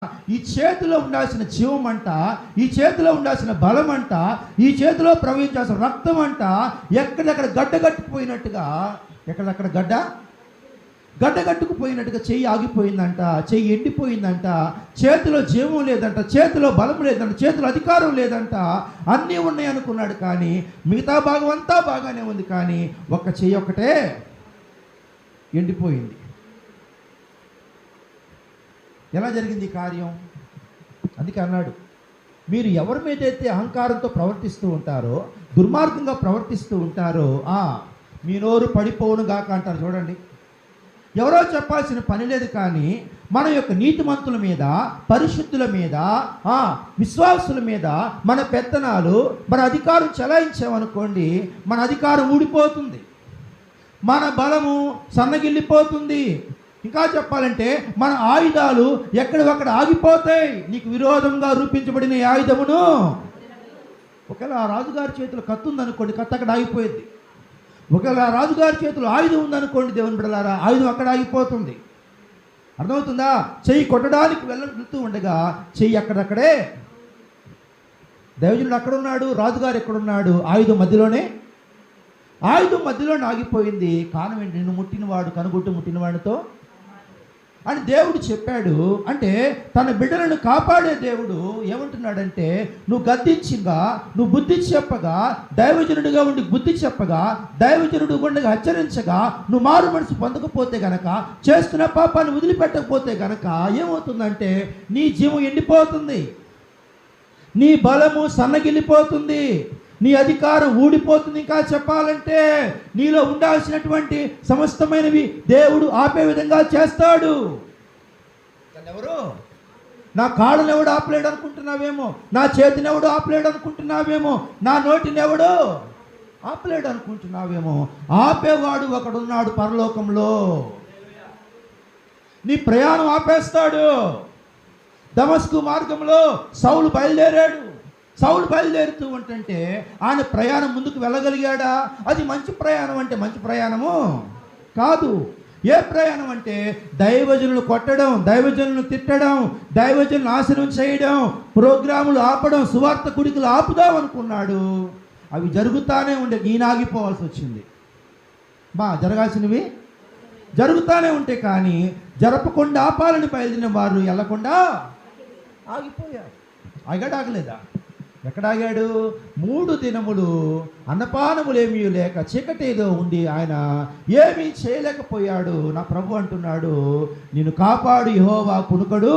ఈ చేతిలో ఉండాల్సిన జీవం అంట, ఈ చేతిలో ఉండాల్సిన బలం అంట, ఈ చేతిలో ప్రవహించాల్సిన రక్తం అంట ఎక్కడెక్కడ గడ్డగట్టుకుపోయినట్టుగా, ఎక్కడెక్కడ గడ్డగట్టుకుపోయినట్టుగా చెయ్యి ఆగిపోయిందంట, చెయ్యి ఎండిపోయిందంట, చేతిలో జీవం లేదంట, చేతిలో బలం లేదంట, చేతిలో అధికారం లేదంట. అన్నీ ఉన్నాయి అనుకున్నాడు, కానీ మిగతా భాగం అంతా బాగానే ఉంది, కానీ ఒక్క చెయ్యి ఒక్కటే ఎండిపోయింది. ఎలా జరిగింది కార్యం? అందుకే అన్నాడు, మీరు ఎవరి మీదైతే అహంకారంతో ప్రవర్తిస్తూ ఉంటారో, దుర్మార్గంగా ప్రవర్తిస్తూ ఉంటారో మీ నోరు పడిపోవును గాక అంటారు. చూడండి, ఎవరో చెప్పాల్సిన పని లేదు, కానీ మన యొక్క నీతిమంతుల మీద, పరిశుద్ధుల మీద, విశ్వాసుల మీద మన పెత్తనాలు, మన అధికారం చెలాయించామనుకోండి, మన అధికారం ఊడిపోతుంది, మన బలము సన్నగిల్లిపోతుంది. ఇంకా చెప్పాలంటే మన ఆయుధాలు ఎక్కడొక్కడ ఆగిపోతాయి. నీకు విరోధంగా రూపించబడిన ఈ ఆయుధమును, ఒకవేళ ఆ రాజుగారి చేతిలో కత్తి ఉందనుకోండి, కత్తి అక్కడ ఆగిపోయింది. ఒకవేళ ఆ రాజుగారి చేతిలో ఆయుధం ఉందనుకోండి, దేవుని బిడ్డలారా, ఆయుధం అక్కడ ఆగిపోతుంది. అర్థమవుతుందా? చెయ్యి కొట్టడానికి వెళ్తూ ఉండగా చెయ్యి అక్కడక్కడే. దైవజనుడు అక్కడ ఉన్నాడు, రాజుగారు ఎక్కడున్నాడు? ఆయుధం మధ్యలోనే ఆగిపోయింది. కారణం ఏంటి? నిన్ను ముట్టినవాడు కనుగుట్టు ముట్టినవాడితో అని దేవుడు చెప్పాడు. అంటే తన బిడ్డలను కాపాడే దేవుడు ఏమంటున్నాడంటే, నువ్వు గద్దించగా, నువ్వు బుద్ధి చెప్పగా, దైవజనుడిగా ఉండి బుద్ధి చెప్పగా, దైవజనుడు ఉండగా హెచ్చరించగా, నువ్వు మారు మనసు పొందకపోతే గనక, చేస్తున్న పాపాన్ని వదిలిపెట్టకపోతే గనక ఏమవుతుందంటే, నీ జీవం ఎండిపోతుంది, నీ బలము సన్నగిల్లిపోతుంది, నీ అధికారం ఊడిపోతుంది. ఇంకా చెప్పాలంటే నీలో ఉండాల్సినటువంటి సమస్తమైనవి దేవుడు ఆపే విధంగా చేస్తాడు. ఎవరు? నా కాళ్ళను ఎవడు ఆపలేడు అనుకుంటున్నావేమో, నా చేతిని ఎవడు ఆపలేడు అనుకుంటున్నావేమో, నా నోటిని ఎవడు ఆపలేడు అనుకుంటున్నావేమో. ఆపేవాడు ఒకడున్నాడు పరలోకంలో. నీ ప్రయాణం ఆపేస్తాడు. దమస్కు మార్గంలో సౌలు బయలుదేరుతూ ఉంటుంటే ఆయన ప్రయాణం ముందుకు వెళ్ళగలిగాడా? అది మంచి ప్రయాణం అంటే మంచి ప్రయాణము కాదు. ఏ ప్రయాణం అంటే దైవజనులు కొట్టడం, దైవజనులు తిట్టడం, దైవజనులు నాశనం చేయడం, ప్రోగ్రాములు ఆపడం, సువార్త కుడికలు ఆపుదాం అనుకున్నాడు. అవి జరుగుతానే ఉండే, ఈయన ఆగిపోవాల్సి వచ్చింది. జరగాల్సినవి జరుగుతూనే ఉంటే, కానీ జరపకుండా ఆపాలని బయలుదేరిన వారు వెళ్ళకుండా ఆగిపోయారు. ఆగలేదా? ఎక్కడాగాడు? 3 దినములు అన్నపానములేమీ లేక చీకటిలో ఉండి ఆయన ఏమీ చేయలేకపోయాడు. నా ప్రభు అంటున్నాడు, నిన్ను కాపాడు యెహోవా కునుకడు